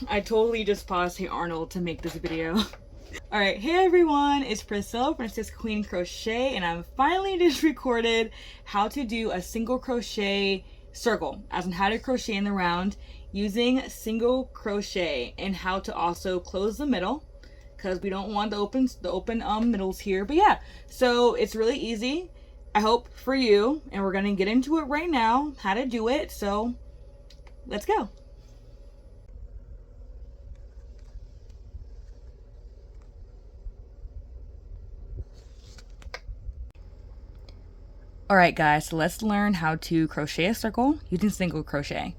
I totally just paused Hey Arnold to make this video. Alright, hey everyone, it's Priscilla from Sis Queen Crochet, and I'm finally just recorded how to do a single crochet circle, as in how to crochet in the round using single crochet, and how to also close the middle, because we don't want the open middles here. But yeah, so it's really easy, I hope, for you, and we're gonna get into it right now, how to do it, so let's go. Alright guys, so let's learn how to crochet a circle using single crochet.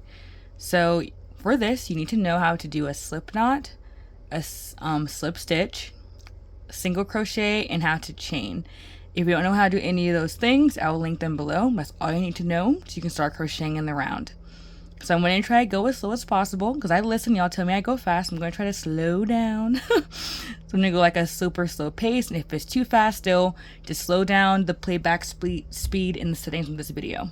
So for this, you need to know how to do a slip knot, a slip stitch, single crochet, and how to chain. If you don't know how to do any of those things, I will link them below. That's all you need to know so you can start crocheting in the round. So I'm going to try to go as slow as possible because I listen. Y'all tell me I go fast. I'm going to try to slow down. So I'm going to go like a super slow pace. And if it's too fast still, just slow down the playback speed in the settings of this video.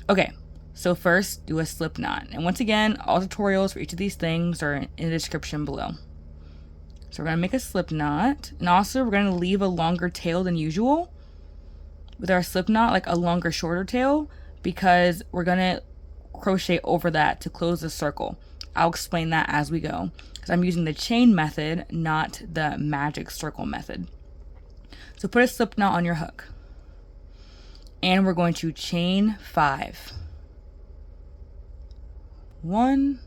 Okay, so first do a slip knot. And once again, all tutorials for each of these things are in the description below. So we're going to make a slip knot. And also we're going to leave a longer tail than usual with our slip knot, like a longer, shorter tail, because we're going to crochet over that to close the circle. I'll explain that as we go because I'm using the chain method, not the magic circle method. So put a slip knot on your hook and we're going to chain 5. 1,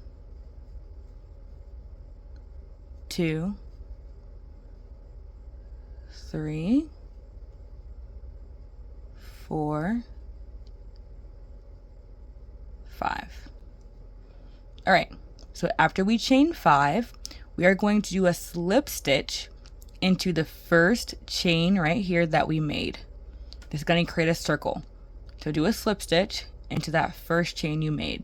2, 3, 4, 5. All right, so after we chain 5, we are going to do a slip stitch into the first chain right here that we made. This is going to create a circle. So do a slip stitch into that first chain you made.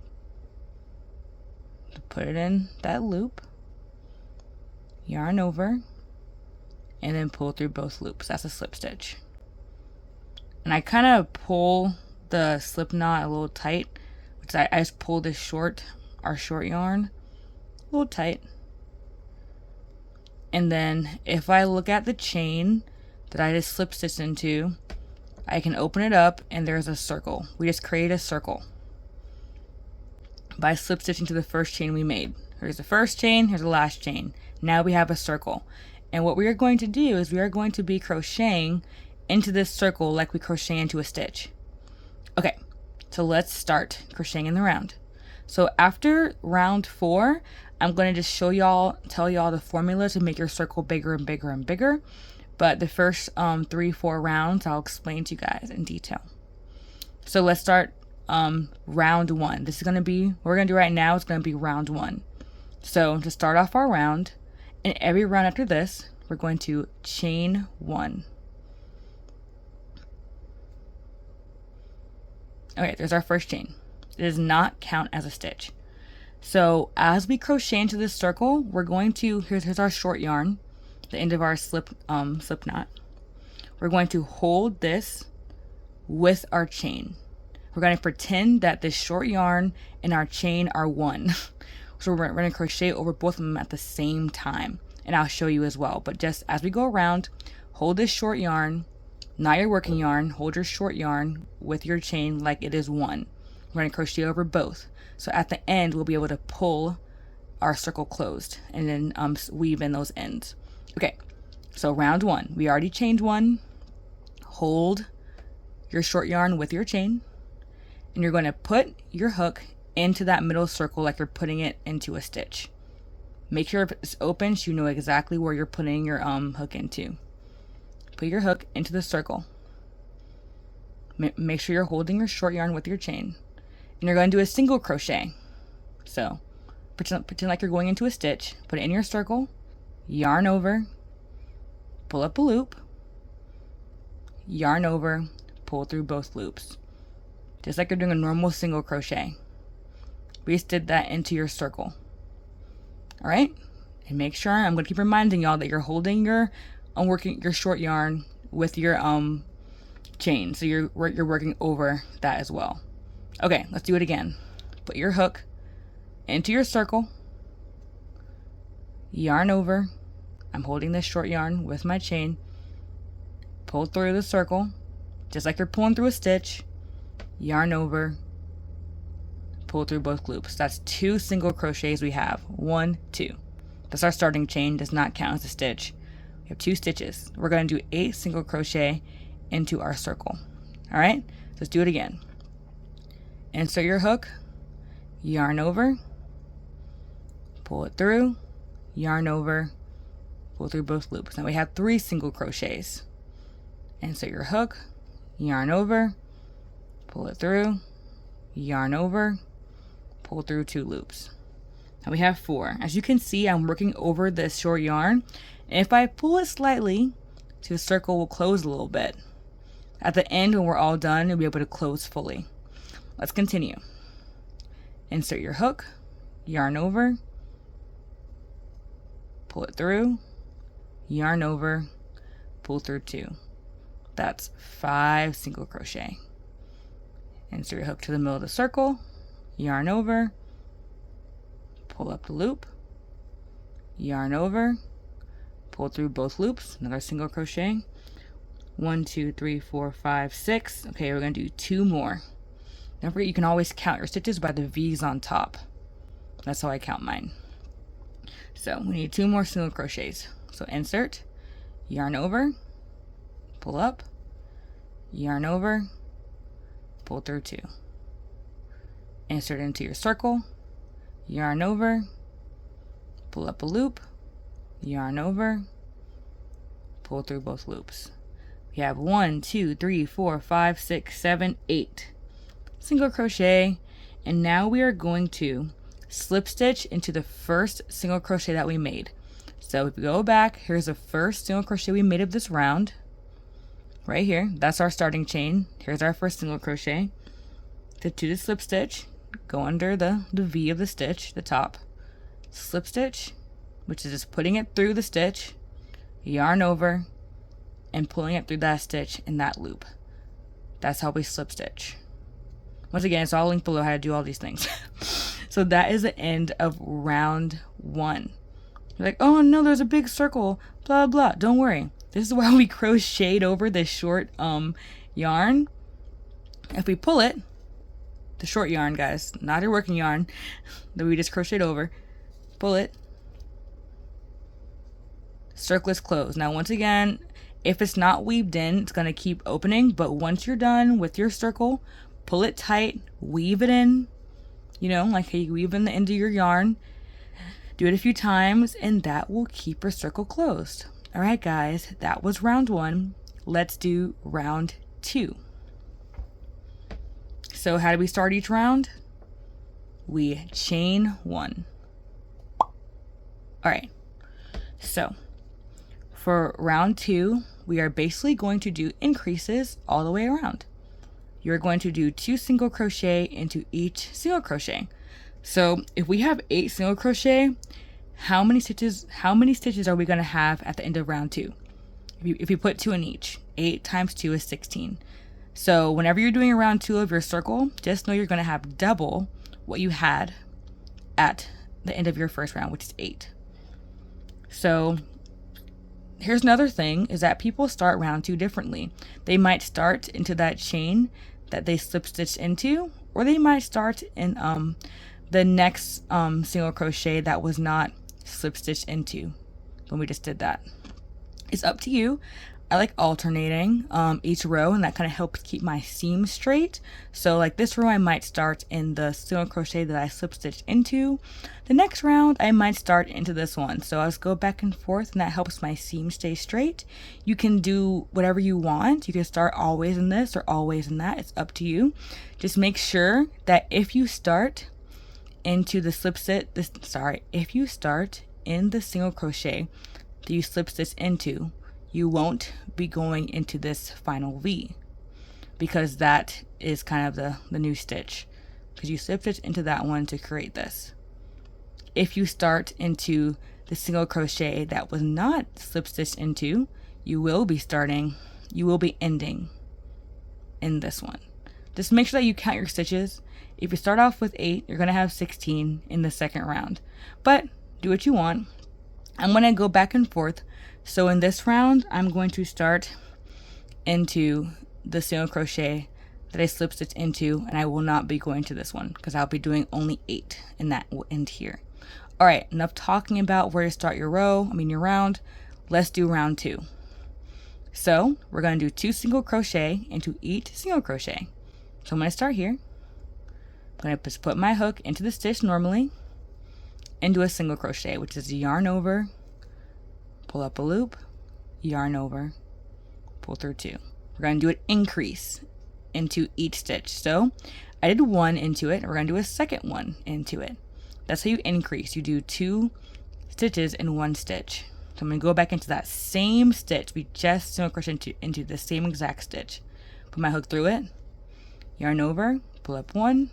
Put it in that loop, yarn over, and then pull through both loops. That's a slip stitch. And I kind of pull the slip knot a little tight. I just pull this our short yarn a little tight. And then if I look at the chain that I just slip stitched into, I can open it up and there's a circle. We just create a circle by slip stitching to the first chain we made. Here's the first chain, here's the last chain. Now we have a circle. And what we are going to do is we are going to be crocheting into this circle like we crochet into a stitch. Okay. So let's start crocheting in the round. So after round 4, I'm going to just tell y'all the formula to make your circle bigger and bigger and bigger. But the first 3-4 rounds, I'll explain to you guys in detail. So let's start round 1. This is going to be, what we're going to do right now is going to be round 1. So to start off our round, and every round after this, we're going to chain 1. Okay, there's our first chain. It does not count as a stitch. So as we crochet into this circle, we're going to, here's our short yarn, the end of our slip knot. We're going to hold this with our chain. We're going to pretend that this short yarn and our chain are one. So we're going to crochet over both of them at the same time. And I'll show you as well. But just as we go around, hold this short yarn, not your working yarn, hold your short yarn with your chain like it is one. We're going to crochet over both. So at the end, we'll be able to pull our circle closed and then weave in those ends. Okay, so round 1, we already chained 1. Hold your short yarn with your chain, and you're going to put your hook into that middle circle like you're putting it into a stitch. Make sure it's open so you know exactly where you're putting your hook into. Put your hook into the circle. Make sure you're holding your short yarn with your chain. And you're going to do a single crochet. So pretend like you're going into a stitch. Put it in your circle. Yarn over. Pull up a loop. Yarn over. Pull through both loops. Just like you're doing a normal single crochet. We just did that into your circle. Alright? And make sure, I'm going to keep reminding y'all that you're holding your working your short yarn with your chain, so you're working over that as well. Okay, let's do it again. Put your hook into your circle, yarn over. I'm holding this short yarn with my chain, pull through the circle, just like you're pulling through a stitch, yarn over, pull through both loops. That's 2 single crochets we have. 1, 2. That's our starting chain, does not count as a stitch. We have 2 stitches. We're going to do 8 single crochet into our circle. All right, let's do it again. Insert your hook, yarn over, pull it through, yarn over, pull through both loops. Now we have 3 single crochets. Insert your hook, yarn over, pull it through, yarn over, pull through 2 loops. Now we have 4. As you can see, I'm working over this short yarn, and if I pull it slightly, the circle will close a little bit. At the end, when we're all done, you'll be able to close fully. Let's continue. Insert your hook, yarn over, pull it through, yarn over, pull through 2. That's 5 single crochet. Insert your hook to the middle of the circle, yarn over, pull up the loop, yarn over, pull through both loops, another single crochet. 1, 2, 3, 4, 5, 6. Okay, we're going to do 2 more. Don't forget, you can always count your stitches by the V's on top. That's how I count mine. So we need 2 more single crochets. So insert, yarn over, pull up, yarn over, pull through 2. Insert into your circle, yarn over, pull up a loop, yarn over, pull through both loops. We have 1, 2, 3, 4, 5, 6, 7, 8 single crochet, and now we are going to slip stitch into the first single crochet that we made. So if we go back, here's the first single crochet we made of this round right here. That's our starting chain. Here's our first single crochet. To the slip stitch, go under the V of the stitch, the top, slip stitch, which is just putting it through the stitch, yarn over, and pulling it through that stitch in that loop. That's how we slip stitch. Once again, it's all linked below how to do all these things. So that is the end of round 1. You're like, oh no, there's a big circle, blah blah. Don't worry. This is why we crocheted over this short yarn. If we pull it, the short yarn, guys, not your working yarn that we just crocheted over, pull it, circle is closed. Now once again, if it's not weaved in, it's going to keep opening, but once you're done with your circle, pull it tight, weave it in, you know, like how you weave in the end of your yarn. Do it a few times, and that will keep your circle closed. All right, guys, that was round 1. Let's do round 2. So how do we start each round? We chain 1. All right, so for round 2, we are basically going to do increases all the way around. You're going to do 2 single crochet into each single crochet. So if we have 8 single crochet, how many stitches are we going to have at the end of round 2? If you put 2 in each, 8 times 2 is 16. So whenever you're doing a round 2 of your circle, just know you're going to have double what you had at the end of your first round, which is 8. So here's another thing, is that people start round 2 differently. They might start into that chain that they slip stitched into, or they might start in the next single crochet that was not slip stitched into when we just did that. It's up to you. I like alternating each row, and that kind of helps keep my seam straight. So like this row, I might start in the single crochet that I slip stitched into. The next round, I might start into this one. So I'll just go back and forth, and that helps my seam stay straight. You can do whatever you want. You can start always in this or always in that. It's up to you. Just make sure that if you start into the if you start in the single crochet that you slip stitch into, you won't be going into this final V, because that is kind of the new stitch, because you slip stitch into that one to create this. If you start into the single crochet that was not slip stitched into, you will be ending in this one. Just make sure that you count your stitches. If you start off with 8, you're going to have 16 in the second round, but do what you want. I'm going to go back and forth. So in this round, I'm going to start into the single crochet that I slip stitch into, and I will not be going to this one because I'll be doing only 8, and that will end here. All right, enough talking about where to start your round. Let's do round 2. So we're going to do 2 single crochet into each single crochet. So I'm going to start here. I'm going to just put my hook into the stitch normally and do a single crochet, which is a yarn over, pull up a loop, yarn over, pull through 2. We're going to do an increase into each stitch. So I did 1 into it, and we're going to do a second one into it. That's how you increase. You do 2 stitches in 1 stitch. So I'm going to go back into that same stitch. We just single crochet into the same exact stitch. Put my hook through it, yarn over, pull up 1,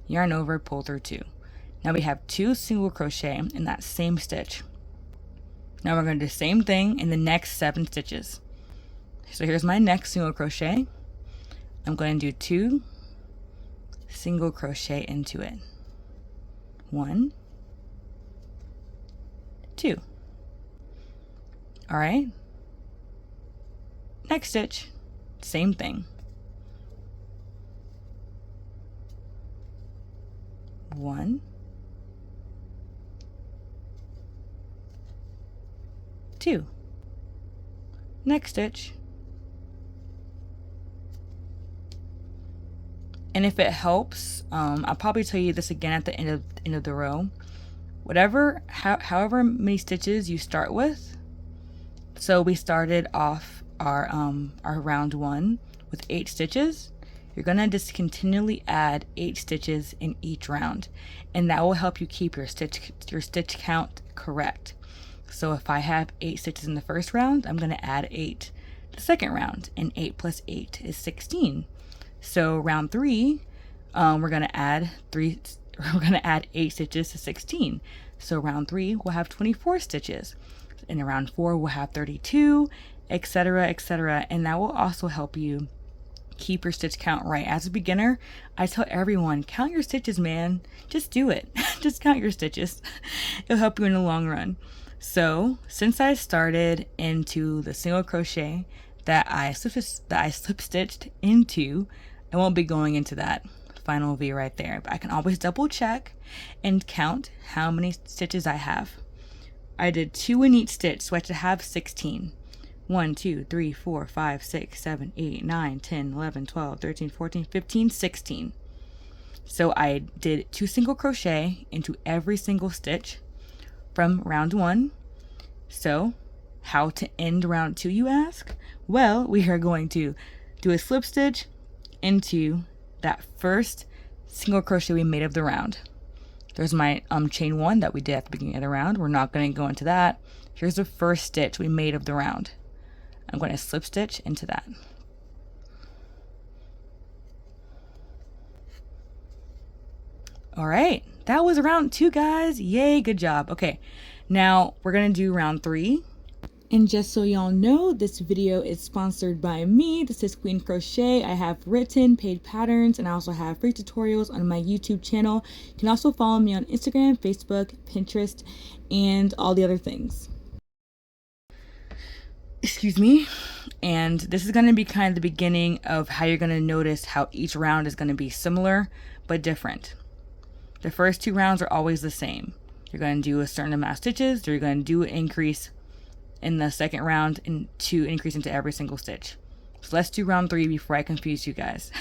yarn over, pull through 2. Now we have 2 single crochet in that same stitch. Now we're going to do the same thing in the next 7 stitches. So here's my next single crochet. I'm going to do 2 single crochet into it. 1, 2. All right. Next stitch, same thing. 1, 2. Next stitch. And if it helps, I'll probably tell you this again at the end of the row. However many stitches you start with. So we started off our round 1 with 8 stitches. You're gonna just continually add 8 stitches in each round, and that will help you keep your stitch count correct. So if I have 8 stitches in the first round, I'm gonna add 8 the second round, and 8 plus 8 is 16. So round 3, we're gonna add 8 stitches to 16. So round 3 we'll have 24 stitches. In round 4 we'll have 32, etc., etc. And that will also help you keep your stitch count right. As a beginner, I tell everyone, count your stitches, man. Just do it. Just count your stitches. It'll help you in the long run. So since I started into the single crochet that I slip stitched into, I won't be going into that final V right there, but I can always double check and count how many stitches I have. I did 2 in each stitch, so I should have 16. 1, 2, 3, 4, 5, 6, 7, 8, 9, 10, 11, 12, 13, 14, 15, 16. So I did 2 single crochet into every single stitch from round 1. So how to end round 2, you ask? Well, we are going to do a slip stitch into that first single crochet we made of the round. There's my chain 1 that we did at the beginning of the round. We're not going to go into that. Here's the first stitch we made of the round. I'm going to slip stitch into that. All right, that was round 2, guys. Yay, good job. Okay, now we're going to do round 3. And just so y'all know, this video is sponsored by me. This is Queen Crochet. I have written paid patterns, and I also have free tutorials on my YouTube channel. You can also follow me on Instagram, Facebook, Pinterest, and all the other things. Excuse me. And this is going to be kind of the beginning of how you're going to notice how each round is going to be similar but different. The first 2 rounds are always the same. You're going to do a certain amount of stitches, or you're going to do an increase in the second round and to increase into every single stitch. So let's do round 3 before I confuse you guys.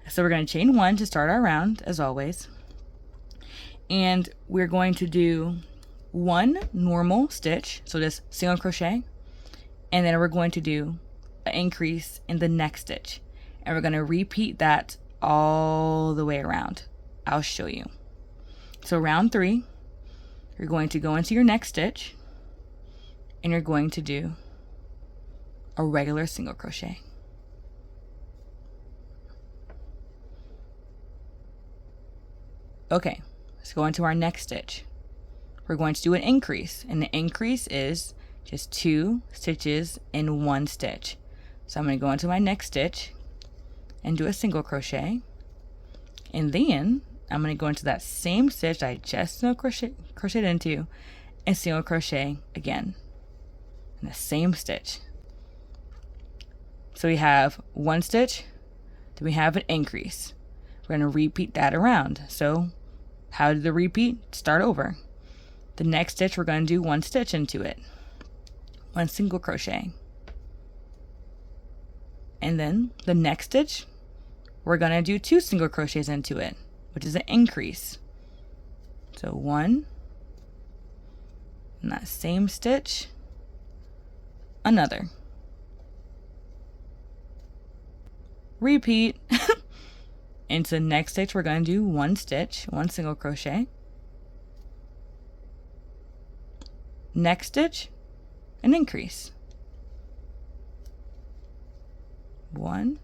So we're going to chain 1 to start our round, as always. And we're going to do 1 normal stitch, so just single crochet, and then we're going to do an increase in the next stitch. And we're going to repeat that all the way around. I'll show you. So round 3, you're going to go into your next stitch, and you're going to do a regular single crochet. Okay, let's go into our next stitch. We're going to do an increase, and the increase is just 2 stitches in 1 stitch. So I'm going to go into my next stitch and do a single crochet, and then I'm going to go into that same stitch I just crocheted into and single crochet again in the same stitch. So we have one stitch, then we have an increase. We're going to repeat that around. So how did the repeat? Start over. The next stitch, we're going to do one stitch into it, one single crochet. And then the next stitch, we're going to do 2 single crochets into it, which is an increase. So 1, in that same stitch, another. Repeat. Into the next stitch, we're going to do 1 stitch, 1 single crochet. Next stitch, an increase. 1,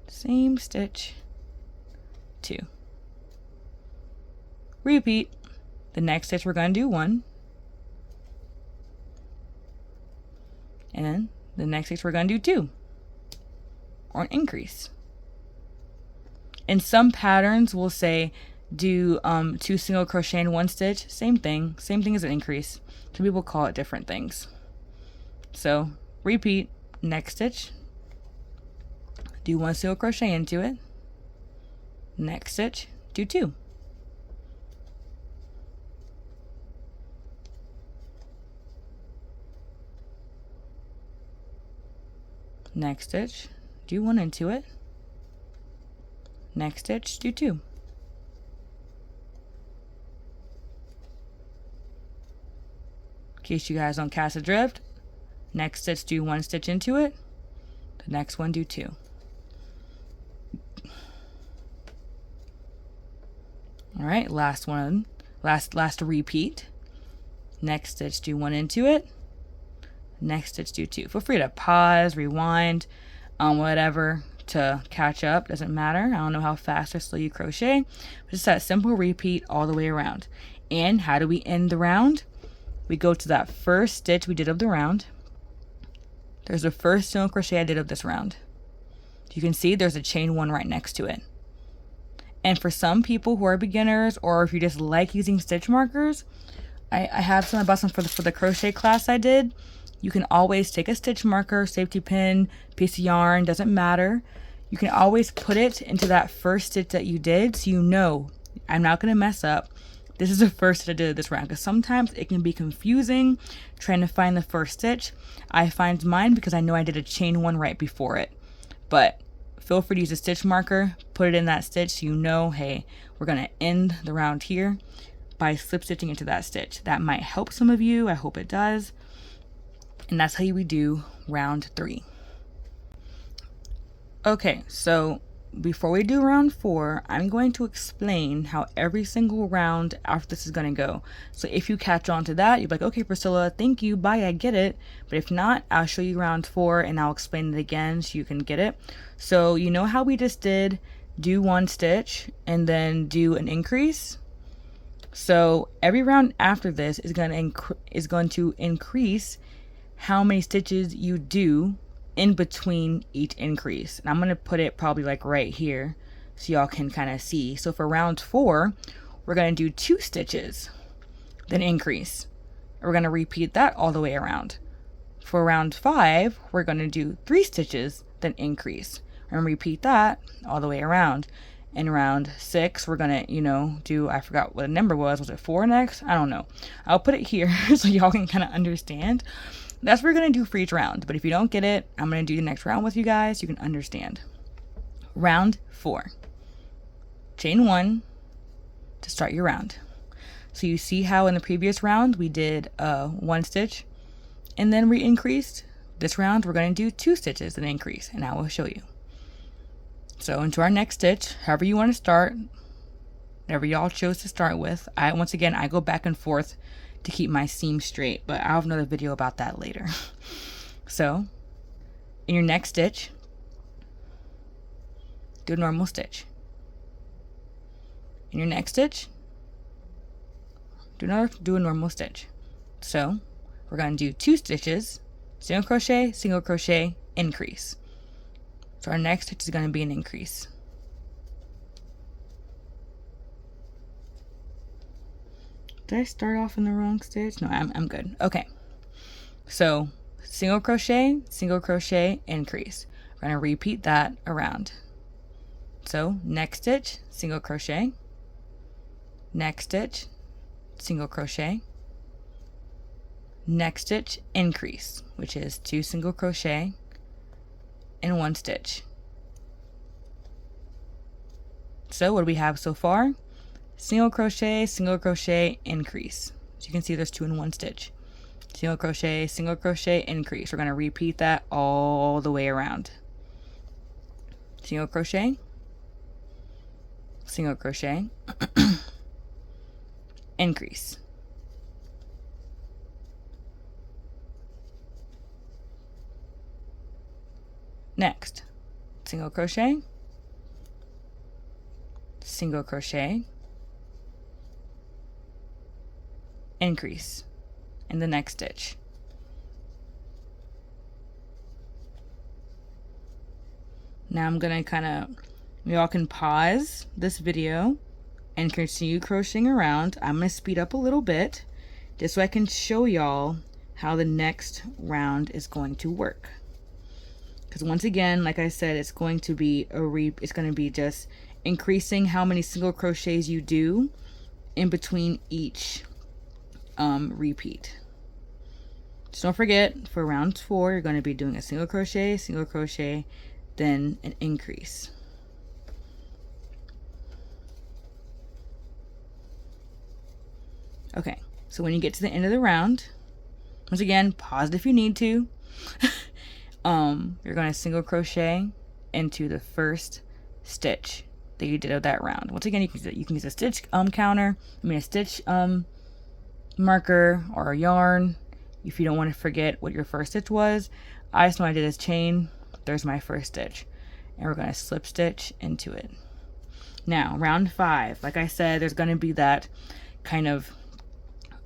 same stitch, 2. Repeat. The next stitch, we're going to do 1. And then the next stitch, we're going to do 2, or an increase. In some patterns, we'll say do 2 single crochet in 1 stitch. Same thing as an increase. Some people call it different things. So repeat. Next stitch, do 1 single crochet into it. Next stitch, do 2. Next stitch, do 1 into it. Next stitch, do 2. In case you guys don't catch the drift, next stitch, do 1 stitch into it. The next one, do 2. All right, last one, last repeat. Next stitch, do 1 into it. Next stitch, do 2. Feel free to pause, rewind, whatever, to catch up. Doesn't matter. I don't know how fast or slow you crochet, but just that simple repeat all the way around. And how do we end the round? We go to that first stitch we did of the round. There's the first single crochet I did of this round. You can see there's a chain 1 right next to it. And for some people who are beginners, or if you just like using stitch markers, I have some about some for the crochet class I did. You can always take a stitch marker, safety pin, piece of yarn, doesn't matter. You can always put it into that first stitch that you did, so you know I'm not going to mess up. This is the first stitch I did this round, because sometimes it can be confusing trying to find the first stitch. I find mine because I know I did a chain 1 right before it. But feel free to use a stitch marker, put it in that stitch so you know, hey, we're going to end the round here by slip stitching into that stitch. That might help some of you. I hope it does. And that's how we do round 3. Okay, so before we do round 4, I'm going to explain how every single round after this is going to go. So if you catch on to that, you'll be like, okay, Priscilla, thank you, bye, I get it. But if not, I'll show you round 4 and I'll explain it again so you can get it. So you know how we just did do 1 stitch and then do an increase? So every round after this is going to increase how many stitches you do in between each increase. And I'm going to put it probably like right here so y'all can kind of see. So for round 4, we're going to do 2 stitches, then increase. We're going to repeat that all the way around. For round 5, we're going to do 3 stitches, then increase. And repeat that all the way around. In round 6, we're going to, do, I forgot what the number was. Was it 4 next? I don't know. I'll put it here so y'all can kind of understand. That's what we're going to do for each round. But if you don't get it, I'm going to do the next round with you guys so you can understand. Round 4. Chain 1 to start your round. So you see how in the previous round we did 1 stitch and then we increased. This round we're going to do 2 stitches and increase, and I will show you. So into our next stitch, however you want to start, whatever y'all chose to start with. Once again, I go back and forth to keep my seam straight, but I'll have another video about that later. So in your next stitch, do a normal stitch. In your next stitch, do a normal stitch. So we're going to do 2 stitches, single crochet, increase. So our next stitch is going to be an increase. Did I start off in the wrong stitch? No, I'm good. Okay. So single crochet, increase. We're going to repeat that around. So next stitch, single crochet, next stitch, single crochet, next stitch, increase, which is 2 single crochet and 1 stitch. So what do we have so far? Single crochet, increase. So you can see there's 2 in 1 stitch. Single crochet, increase. We're going to repeat that all the way around. Single crochet, increase. Next, single crochet, increase in the next stitch. Now I'm gonna y'all can pause this video and continue crocheting around. I'm gonna speed up a little bit just so I can show y'all how the next round is going to work. Because once again, like I said, it's going to be it's going to be just increasing how many single crochets you do in between each repeat. Just don't forget, for round 4, you're going to be doing a single crochet, then an increase. Okay, so when you get to the end of the round, once again, pause it if you need to. You're going to single crochet into the first stitch that you did of that round. Once again, you can use a stitch counter, a stitch marker or a yarn if you don't want to forget what your first stitch was. I just know I did this chain. There's my first stitch, and we're going to slip stitch into it. Now round 5, like I said, there's going to be that kind of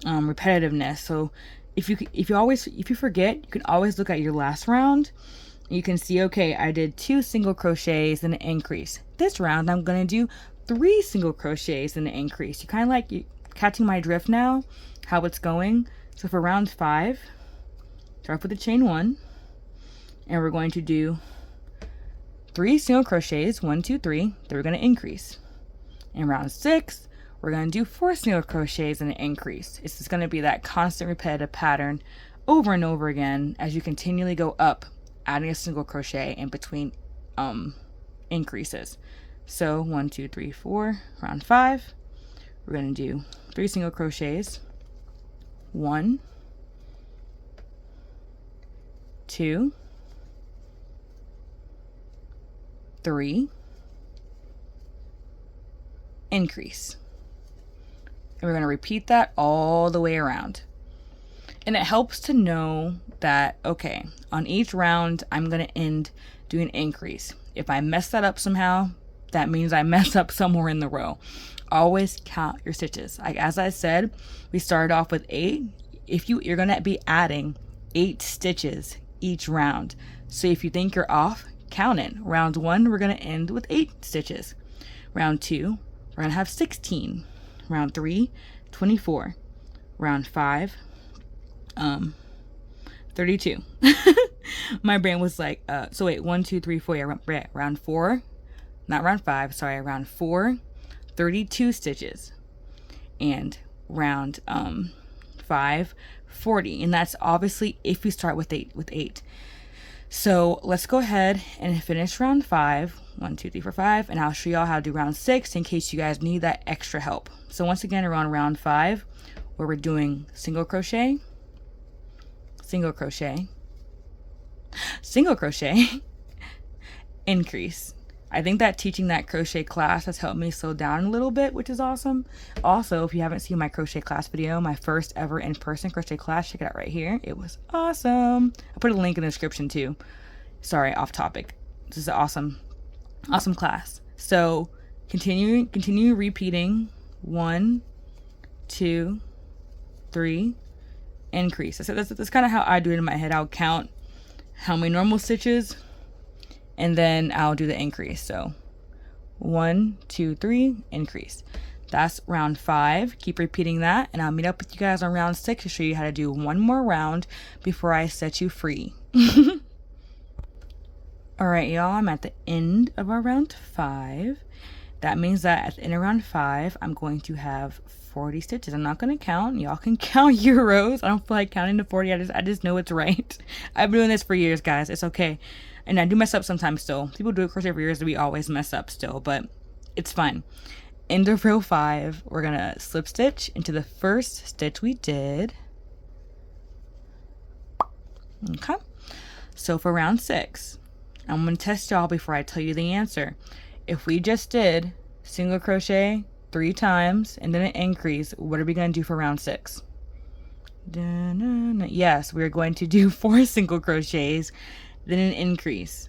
repetitiveness. So if you forget, you can always look at your last round. You can see, okay, I did 2 single crochets and an increase. This round I'm going to do 3 single crochets and an increase. You kind of like catching my drift now, how it's going. So for round 5, start off with the chain 1, and we're going to do 3 single crochets, 1, 2, 3, then we're going to increase. In round 6, we're going to do 4 single crochets and an increase. It's just going to be that constant repetitive pattern over and over again as you continually go up, adding a single crochet in between increases. So 1, 2, 3, 4, round 5, we're going to do 3 single crochets, 1, 2, 3, increase. And we're going to repeat that all the way around. And it helps to know that, okay, on each round, I'm going to end doing an increase. If I mess that up somehow, that means I mess up somewhere in the row. Always count your stitches. As I said, we started off with 8. You're going to be adding 8 stitches each round. So if you think you're off, count it. Round 1, we're going to end with 8 stitches. Round 2, we're going to have 16. Round 3, 24. Round 5, 32. My brain was like, so wait, 1, 2, 3, 4. Yeah, round 4, not round 5, sorry, round 4, 32 stitches. And round 5, 40. And that's obviously if you start with 8. So let's go ahead and finish round 5. 1, 2, 3, 4, 5, and I'll show y'all how to do round 6 in case you guys need that extra help. So once again, we're on round 5, where we're doing single crochet, increase. I think that teaching that crochet class has helped me slow down a little bit, which is awesome. Also, if you haven't seen my crochet class video, my first ever in-person crochet class, check it out right here. It was awesome. I'll put a link in the description too. Sorry, off topic. This is an awesome class. So continue repeating. 1, 2, 3, increase. So that's kind of how I do it in my head. I'll count how many normal stitches, and then I'll do the increase. So 1, 2, 3, increase. That's round 5. Keep repeating that, and I'll meet up with you guys on round 6 to show you how to do one more round before I set you free. Alright, y'all, I'm at the end of our round 5. That means that at the end of round 5, I'm going to have 40 stitches. I'm not going to count. Y'all can count your rows. I don't feel like counting to 40. I just know it's right. I've been doing this for years, guys. It's okay. And I do mess up sometimes still. People do crochet for years, and we always mess up still, but it's fine. End of row 5, we're going to slip stitch into the first stitch we did. Okay. So for round 6, I'm going to test y'all before I tell you the answer. If we just did single crochet 3 times and then an increase, what are we going to do for round 6? Yes, we're going to do 4 single crochets, then an increase.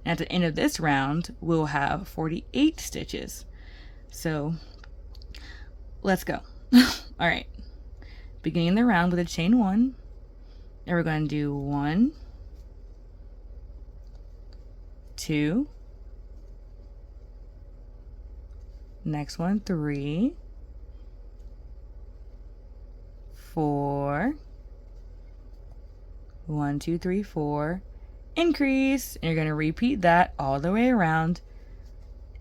And at the end of this round, we'll have 48 stitches. So let's go. All right. Beginning the round with a chain 1. And we're going to do 1, 2, next one 3, 4, 1, 2, 3, 4, increase, and you're going to repeat that all the way around.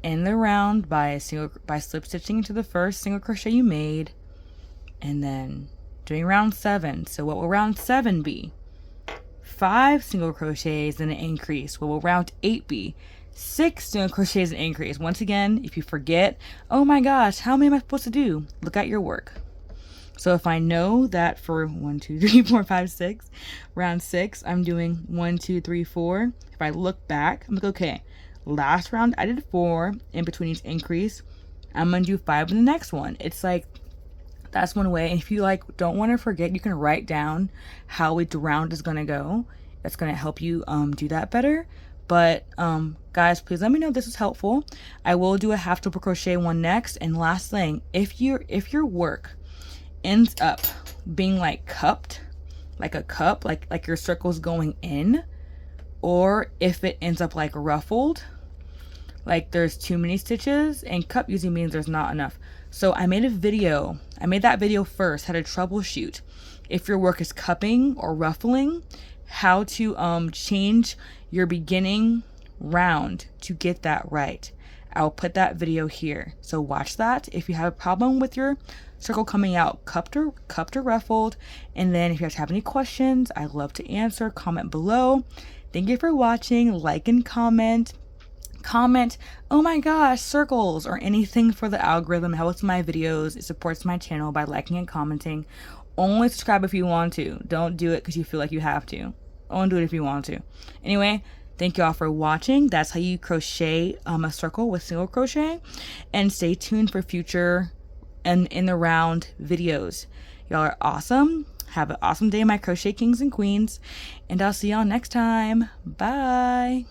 End the round by slip stitching into the first single crochet you made, and then doing round 7. So what will round 7 be? 5 single crochets and an increase. What will round 8 be? 6 single crochets and increase. Once again, if you forget, oh my gosh, how many am I supposed to do? Look at your work. So if I know that for 1, 2, 3, 4, 5, 6, round 6, I'm doing 1, 2, 3, 4. If I look back, I'm like, okay, last round I did 4 in between each increase. I'm gonna do 5 in the next one. It's like, that's one way. And if you like don't want to forget, you can write down how each round is gonna go. That's gonna help you do that better. But guys, please let me know if this is helpful. I will do a half double crochet one next. And last thing, if your work ends up being like cupped, like a cup, like your circle's going in, or if it ends up like ruffled, like there's too many stitches, and cup usually means there's not enough. So I made that video first, how to troubleshoot if your work is cupping or ruffling, how to change your beginning round to get that right. I'll put that video here, so watch that if you have a problem with your circle coming out cupped or ruffled. And then if you guys have any questions, I'd love to answer. Comment below. Thank you for watching. Like and comment, oh my gosh, circles, or anything for the algorithm. It helps my videos. It supports my channel by liking and commenting. Only subscribe if you want to. Don't do it because you feel like you have to. Only do it if you want to. Anyway, thank you all for watching. That's how you crochet a circle with single crochet. And stay tuned for future and in the round videos. Y'all are awesome. Have an awesome day, my crochet kings and queens. And I'll see y'all next time. Bye.